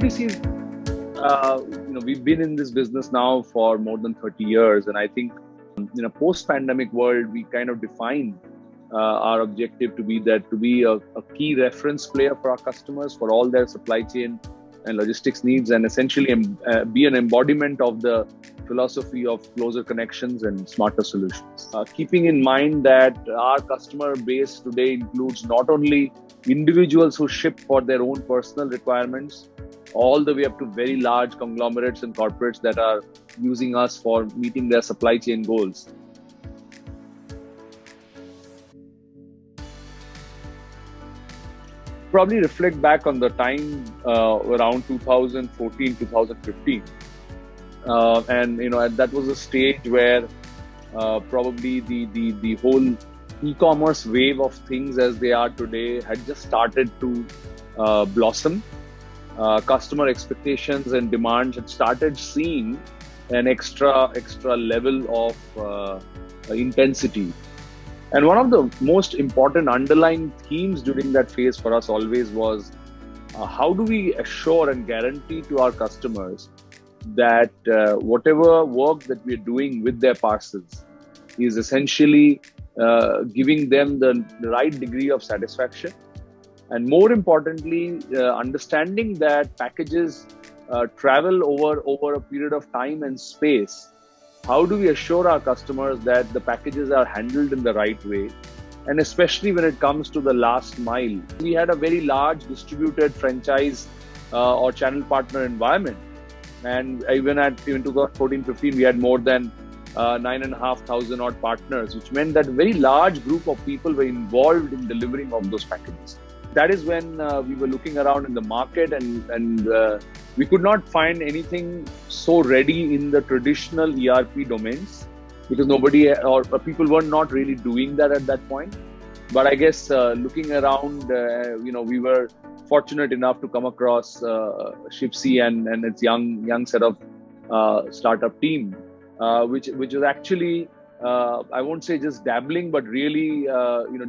DTDC is, we've been in this business now for more than 30 years. And I think in a post-pandemic world, we kind of define our objective to be a key reference player for our customers for all their supply chain and logistics needs, and essentially be an embodiment of the philosophy of closer connections and smarter solutions. Keeping in mind that our customer base today includes not only individuals who ship for their own personal requirements, all the way up to very large conglomerates and corporates that are using us for meeting their supply chain goals. Probably reflect back on the time around 2014, 2015. And that was a stage where probably the whole e-commerce wave of things as they are today had just started to blossom. Customer expectations and demands had started seeing an extra level of intensity. And one of the most important underlying themes during that phase for us always was how do we assure and guarantee to our customers that whatever work that we're doing with their parcels is essentially giving them the right degree of satisfaction. And more importantly, understanding that packages travel over a period of time and space. How do we assure our customers that the packages are handled in the right way? And especially when it comes to the last mile. We had a very large distributed franchise or channel partner environment. And even 2014-15, we had more than 9,500 odd partners, which meant that a very large group of people were involved in delivering of those packages. That is when we were looking around in the market and we could not find anything so ready in the traditional ERP domains because nobody or people were not really doing that at that point. But I guess looking around, we were fortunate enough to come across Shipsy and its young set of startup team, which was actually I won't say just dabbling, but really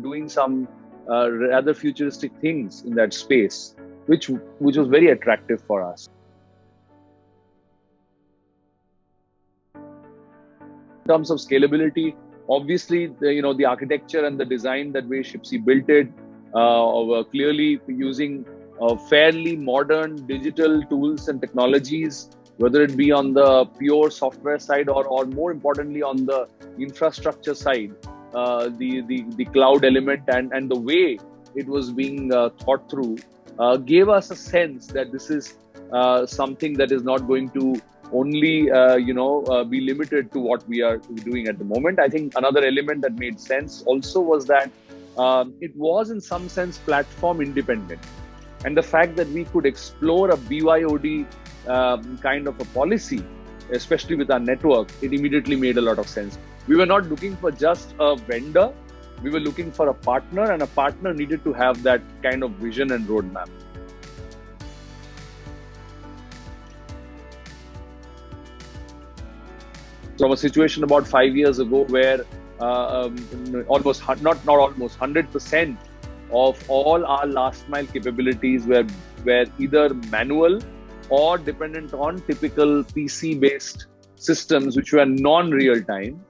doing some rather futuristic things in that space, which was very attractive for us. In terms of scalability, obviously, the architecture and the design that way Shipsy built it were clearly using fairly modern digital tools and technologies, whether it be on the pure software side or more importantly on the infrastructure side. The cloud element and the way it was being thought through gave us a sense that this is something that is not going to only be limited to what we are doing at the moment. I think another element that made sense also was that it was in some sense platform independent, and the fact that we could explore a BYOD kind of a policy, especially with our network, it immediately made a lot of sense. We were not looking for just a vendor. We were looking for a partner, and a partner needed to have that kind of vision and roadmap. From a situation about 5 years ago where almost 100% of all our last mile capabilities were either manual or dependent on typical PC-based systems which were non-real time.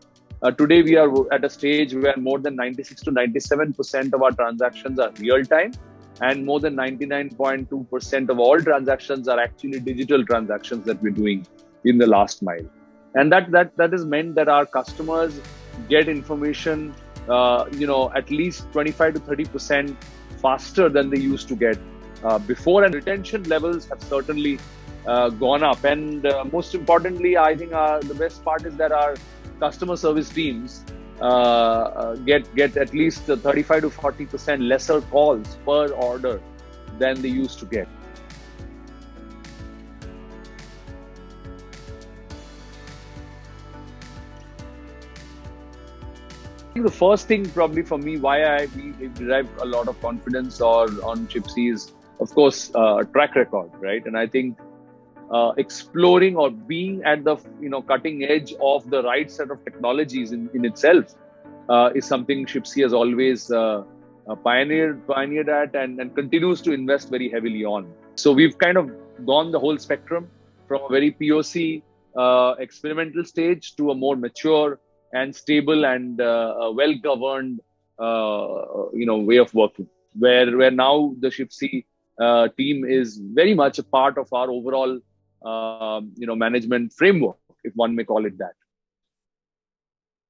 Today, we are at a stage where more than 96 to 97% of our transactions are real time, and more than 99.2% of all transactions are actually digital transactions that we're doing in the last mile. And that is meant that our customers get information, at least 25 to 30% faster than they used to get before, and retention levels have certainly gone up. And most importantly, I think the best part is that our customer service teams get at least 35 to 40% lesser calls per order than they used to get. I think the first thing probably for me why we derive a lot of confidence on Shipsy is, of course, track record, right? And I think exploring or being at the cutting edge of the right set of technologies in itself is something Shipsy has always pioneered at and continues to invest very heavily on. So we've kind of gone the whole spectrum from a very POC experimental stage to a more mature and stable and well governed way of working, where now the Shipsy team is very much a part of our overall management framework, if one may call it that.